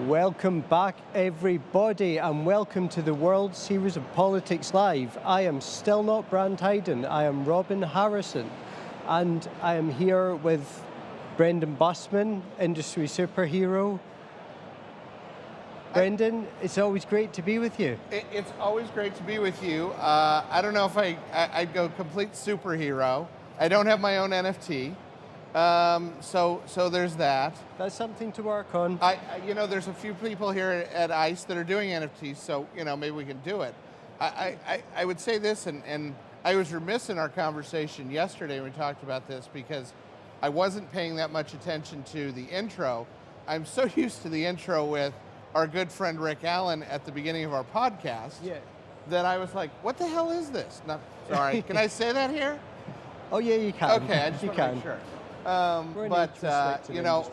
Welcome back, everybody, and welcome to the World Series of Politics Live. I am still not Brand Hayden, I am Robin Harrison, and I am here with Brendan Bussmann, industry superhero. Brendan, it's always great to be with you. It's always great to be with you. I don't know if I'd go complete superhero. I don't have my own NFT. So there's that. That's something to work on. There's a few people here at ICE that are doing NFTs, so maybe we can do it. I would say this, and I was remiss in our conversation yesterday when we talked about this because I wasn't paying that much attention to the intro. I'm so used to the intro with our good friend Rick Allen at the beginning of our podcast that I was like, what the hell is this? No, sorry, can I say that here? Oh yeah, you can. Okay, I just want to make sure.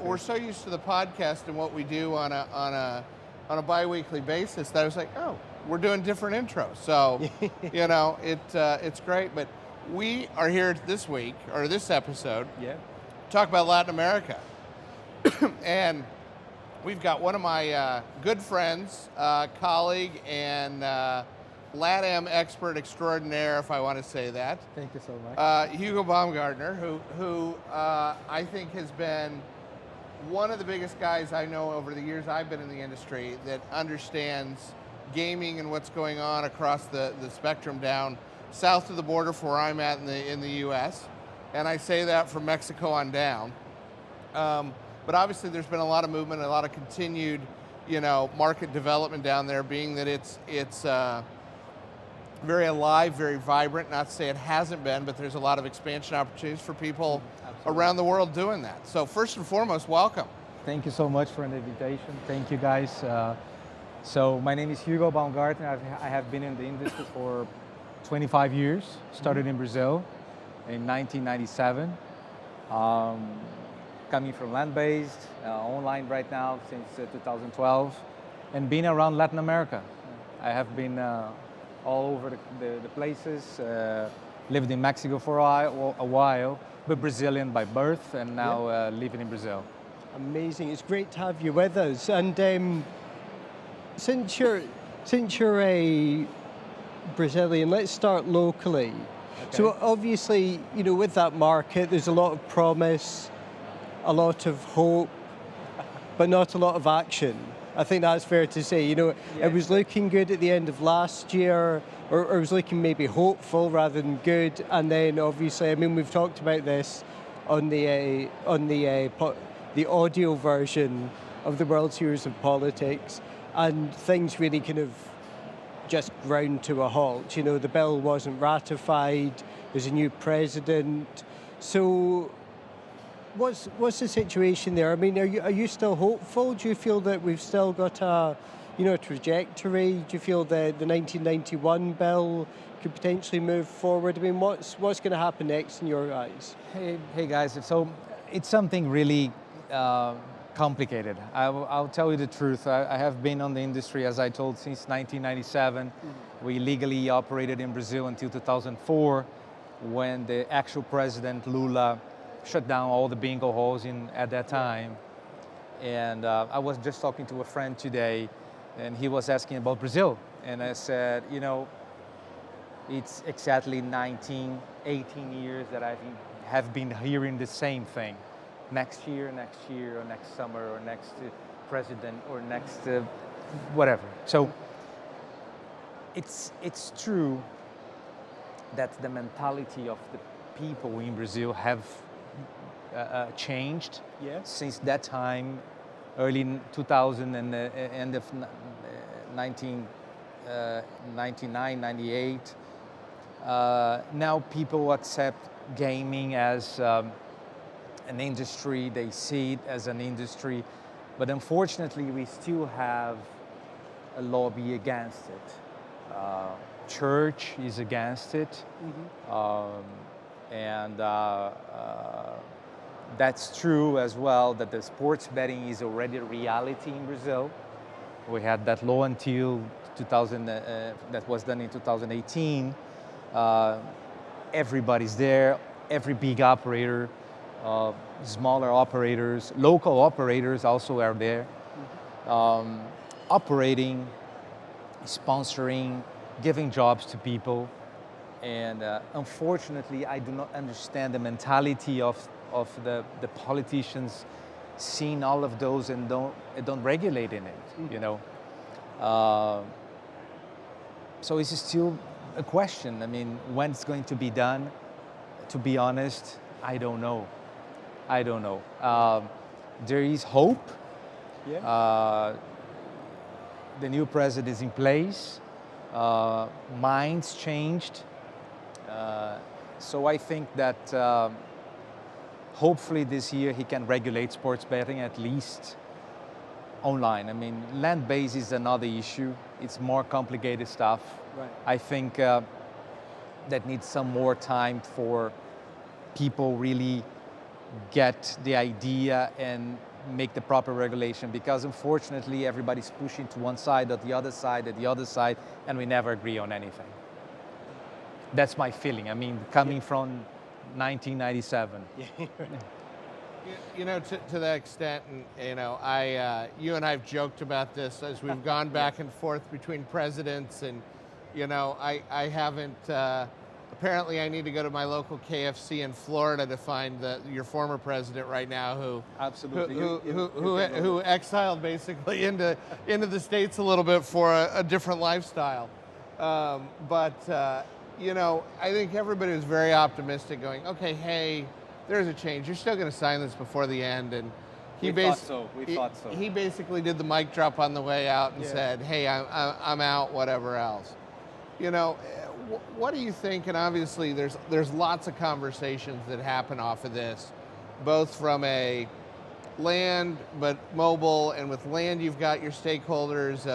We're so used to the podcast and what we do on a bi-weekly basis that I was like, oh, we're doing different intros. So, it's great. But we are here this week, or this episode, to talk about Latin America. And we've got one of my good friends, colleague, and LATAM expert extraordinaire, if I want to say that. Thank you so much. Hugo Baungartner, who I think has been one of the biggest guys I know over the years I've been in the industry that understands gaming and what's going on across the spectrum down south of the border for where I'm at in the U.S. And I say that from Mexico on down. But obviously there's been a lot of movement, a lot of continued, market development down there, being that it's very alive, very vibrant. Not to say it hasn't been, but there's a lot of expansion opportunities for people around the world doing that. So first and foremost, welcome. Thank you so much for the invitation. Thank you guys. So my name is Hugo Baungartner. I have been in the industry for 25 years. Started in Brazil in 1997. Coming from land-based, online right now since 2012, and been around Latin America. I have been all over the places, lived in Mexico for a while, but Brazilian by birth, and now living in Brazil. Amazing, it's great to have you with us. And since you're a Brazilian, let's start locally. Okay. So obviously, with that market, there's a lot of promise, a lot of hope, but not a lot of action. I think that's fair to say. It was looking good at the end of last year, or it was looking maybe hopeful rather than good. And then obviously, we've talked about this on the audio version of the World Series of Politics, and things really kind of just ground to a halt. The bill wasn't ratified. There's a new president. So what's the situation there? Are you still hopeful? Do you feel that we've still got a trajectory? Do you feel that the 1991 bill could potentially move forward? What's going to happen next in your eyes? Hey guys, so it's something really complicated. I'll tell you the truth. I have been on the industry, as I told, since 1997. We legally operated in Brazil until 2004, when the actual president, Lula, shut down all the bingo halls at that time. And I was just talking to a friend today, and he was asking about Brazil. And I said, it's exactly 18 years that I have been hearing the same thing. Next year, or next summer, or next president, or next whatever. So it's true that the mentality of the people in Brazil have changed since that time, early 2000 and the end of 1999, 98. Now people accept gaming as an industry, they see it as an industry, but unfortunately we still have a lobby against it. Church is against it, and that's true as well, that the sports betting is already a reality in Brazil. We had that law until 2000, that was done in 2018. Everybody's there, every big operator smaller operators, local operators also are there, operating, sponsoring, giving jobs to people. And unfortunately, I do not understand the mentality of the politicians seeing all of those and don't regulate in it, you know. So it's still a question. I mean, when it's going to be done? To be honest, I don't know. I don't know. There is hope. Yeah. The new president is in place. Minds changed. So I think that hopefully this year he can regulate sports betting at least online. I mean, land-based is another issue. It's more complicated stuff. Right. I think that needs some more time for people really get the idea and make the proper regulation, because unfortunately everybody's pushing to one side or the other side or the other side, and we never agree on anything. That's my feeling. I mean, coming from 1997. You know, to that extent, and you know, you and I've joked about this as we've gone back and forth between presidents, and you know, I haven't. Apparently, I need to go to my local KFC in Florida to find your former president right now, who absolutely who exiled basically into the States a little bit for a different lifestyle. But you know, I think everybody was very optimistic, going, okay, hey, there's a change. You're still going to sign this before the end, and we thought so. He basically did the mic drop on the way out and said, hey, I'm out, whatever else. You know, what do you think? And obviously there's lots of conversations that happen off of this, both from a land, but mobile, and with land you've got your stakeholders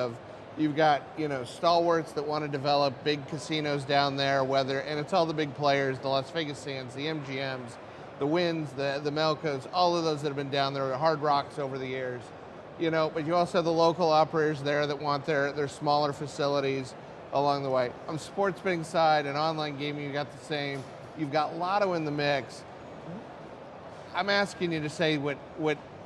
you've got, you know, stalwarts that want to develop big casinos down there, and it's all the big players, the Las Vegas Sands, the MGMs, the Winds, the Melcos, all of those that have been down there, Hard Rocks over the years, you know, but you also have the local operators there that want their smaller facilities along the way. On the sports betting side and online gaming, you got the same. You've got Lotto in the mix. I'm asking you to say what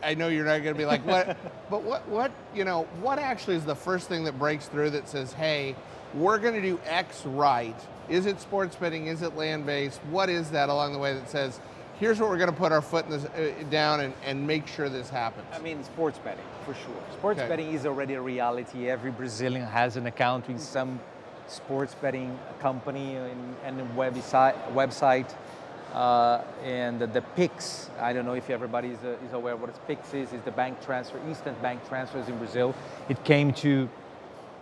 I know you're not going to be like, what, but what, you know, what actually is the first thing that breaks through that says, hey, we're going to do X right? Is it sports betting? Is it land-based? What is that along the way that says, here's what we're going to put our foot in this, down and make sure this happens? I mean, sports betting, for sure. Sports betting is already a reality. Every Brazilian has an account in some sports betting company and a website. And the PIX, I don't know if everybody is aware what PIX is the bank transfer, instant bank transfers in Brazil. It came to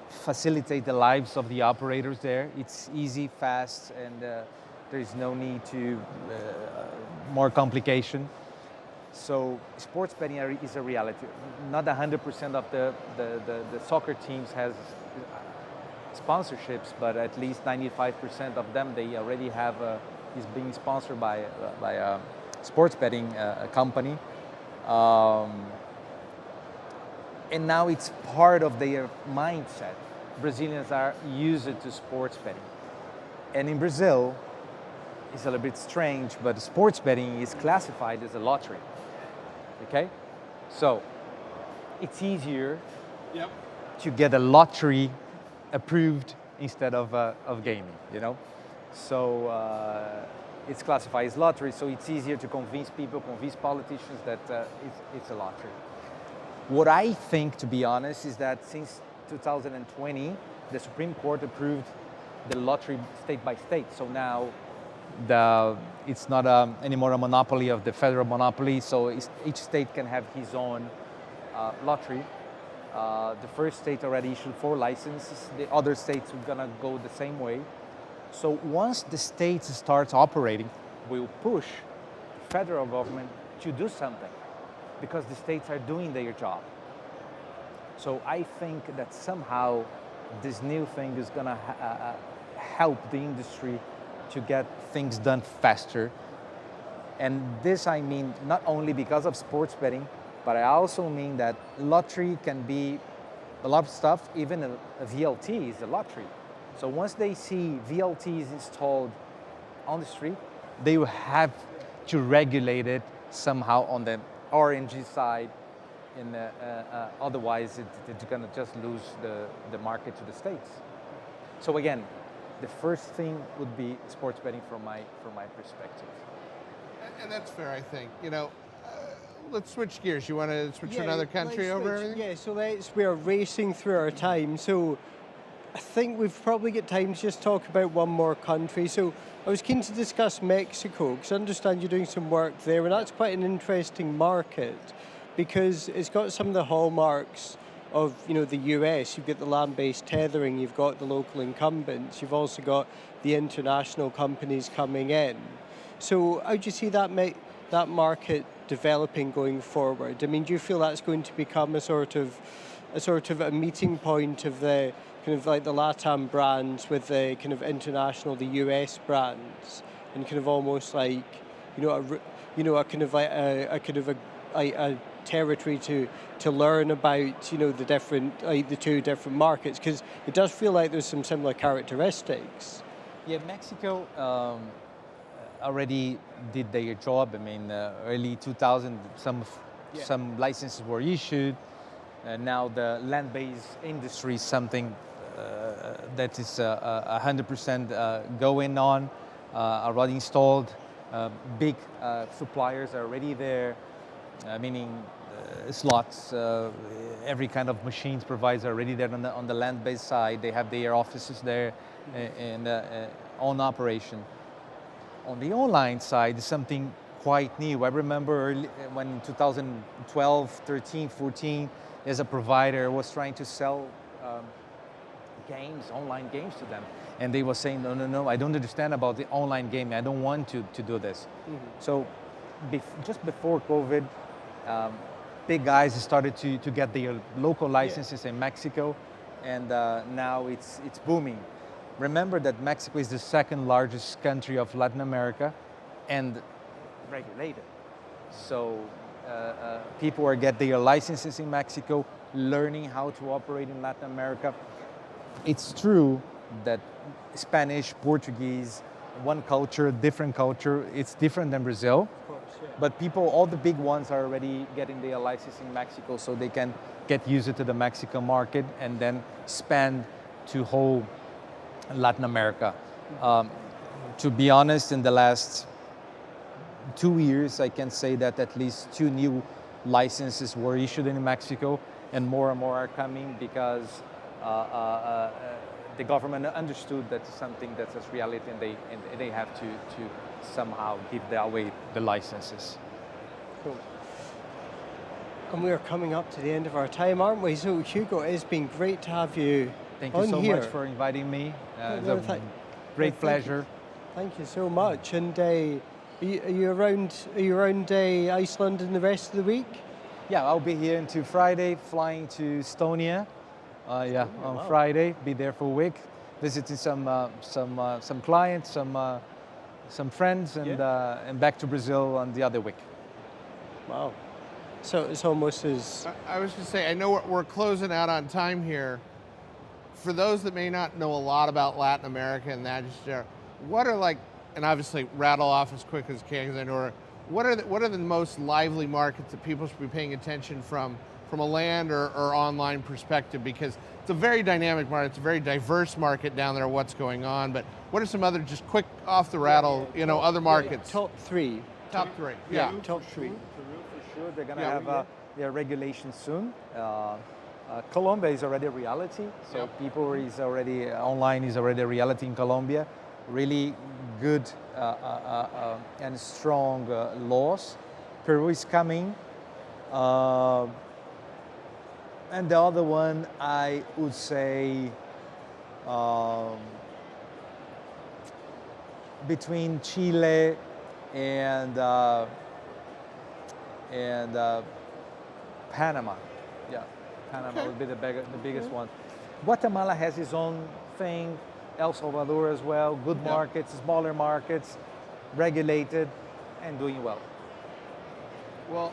facilitate the lives of the operators there. It's easy, fast, and there is no need to more complication. So sports betting is a reality. Not 100% of the soccer teams has sponsorships, but at least 95% of them, they already have is being sponsored by a sports betting company. And now it's part of their mindset. Brazilians are used to sports betting. And in Brazil, it's a little bit strange, but sports betting is classified as a lottery. Okay? So it's easier to get a lottery approved instead of gaming, you know? So it's classified as lottery, so it's easier to convince people, convince politicians that it's a lottery. What I think, to be honest, is that since 2020, the Supreme Court approved the lottery state by state. So now it's not anymore a monopoly of the federal monopoly, so each state can have his own lottery. The first state already issued 4 licenses. The other states are gonna go the same way. So once the states start operating, we'll push the federal government to do something, because the states are doing their job. So I think that somehow this new thing is gonna help the industry to get things done faster. And this I mean not only because of sports betting, but I also mean that lottery can be a lot of stuff. Even a VLT is a lottery. So once they see VLTs installed on the street, they will have to regulate it somehow on the RNG side, and otherwise it's going to just lose the market to the States. So again, the first thing would be sports betting from my perspective. And that's fair, I think. Let's switch gears. You want to switch to another country over everything? Yeah, so we're racing through our time. So I think we've probably got time to just talk about one more country. So I was keen to discuss Mexico, because I understand you're doing some work there, and that's quite an interesting market because it's got some of the hallmarks of the US. You've got the land-based tethering, you've got the local incumbents, you've also got the international companies coming in. So how do you see that market developing going forward? I mean, do you feel that's going to become a sort of a meeting point of the kind of like the LATAM brands with the kind of international, the US brands, and kind of almost like a territory to learn about the different the two different markets, because it does feel like there's some similar characteristics. Yeah, Mexico already did their job. I mean, early 2000, some licenses were issued. Now the land-based industry is something that is 100% going on, already installed. Big suppliers are already there, meaning slots, every kind of machines providers are already there on the land-based side. They have their offices there and on operation. On the online side, is something quite new. I remember when in 2012, 13, 14, as a provider was trying to sell online games to them. And they were saying, no, I don't understand about the online gaming. I don't want to do this. Mm-hmm. So just before COVID, big guys started to get their local licenses in Mexico, and now it's booming. Remember that Mexico is the second largest country of Latin America and regulated. So people are getting their licenses in Mexico, learning how to operate in Latin America. It's true that Spanish, Portuguese, one culture, different culture, it's different than Brazil. Of course, yeah. But people, all the big ones are already getting their license in Mexico, so they can get used to the Mexican market and then expand to whole Latin America. To be honest, in the last 2 years, I can say that at least 2 new licenses were issued in Mexico, and more are coming because the government understood that's something that's a reality, and they have to somehow give away the licenses. Cool. And we are coming up to the end of our time, aren't we? So Hugo, it's been great to have you. Thank you so much for inviting me. It's a great pleasure. Thank you so much. And are you around Iceland in the rest of the week? Yeah, I'll be here until Friday, flying to Estonia. On Friday, be there for a week, visiting some clients, some friends, and back to Brazil on the other week. Wow. So it's almost as... I was going to say, I know we're closing out on time here. For those that may not know a lot about Latin America and that, what are and obviously rattle off as quick as you can, because I know what are the most lively markets that people should be paying attention from a land or online perspective, because it's a very dynamic market, it's a very diverse market down there, what's going on, but what are some other, just quick off the rattle, other markets? Top three. Top three. Yeah, top three. Peru for sure, they're going to have their regulation soon. Colombia is already a reality, so people is already, online is already a reality in Colombia. Really good and strong laws. Peru is coming. And the other one, I would say, between Chile and Panama. Yeah, Panama would be the biggest one. Guatemala has its own thing. El Salvador as well. Good markets, smaller markets, regulated, and doing well. Well,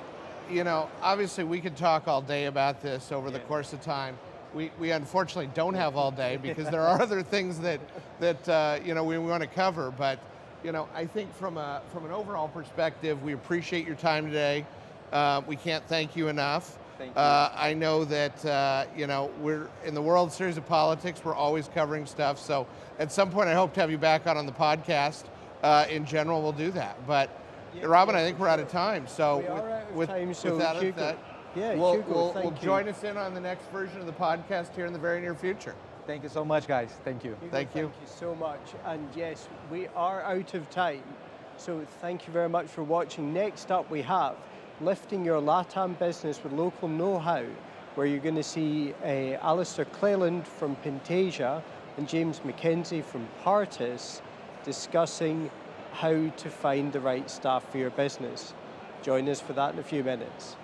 obviously we could talk all day about this over the course of time. We unfortunately don't have all day because there are other things that we want to cover. But you know, I think from an overall perspective, we appreciate your time today. We can't thank you enough. Thank you. I know that, you know, we're in the World Series of Politics. We're always covering stuff. So at some point, I hope to have you back on the podcast. In general, we'll do that. But Robin, I think we're out of time. So we are out of time, so with that, Hugo, we'll join us in on the next version of the podcast here in the very near future. Thank you so much, guys. Thank you. Hugo, Thank you. Thank you so much. And yes, we are out of time. So thank you very much for watching. Next up, we have Lifting Your LATAM Business with Local Know-How, where you're going to see Alistair Cleland from Pintasia and James McKenzie from Partis discussing how to find the right staff for your business. Join us for that in a few minutes.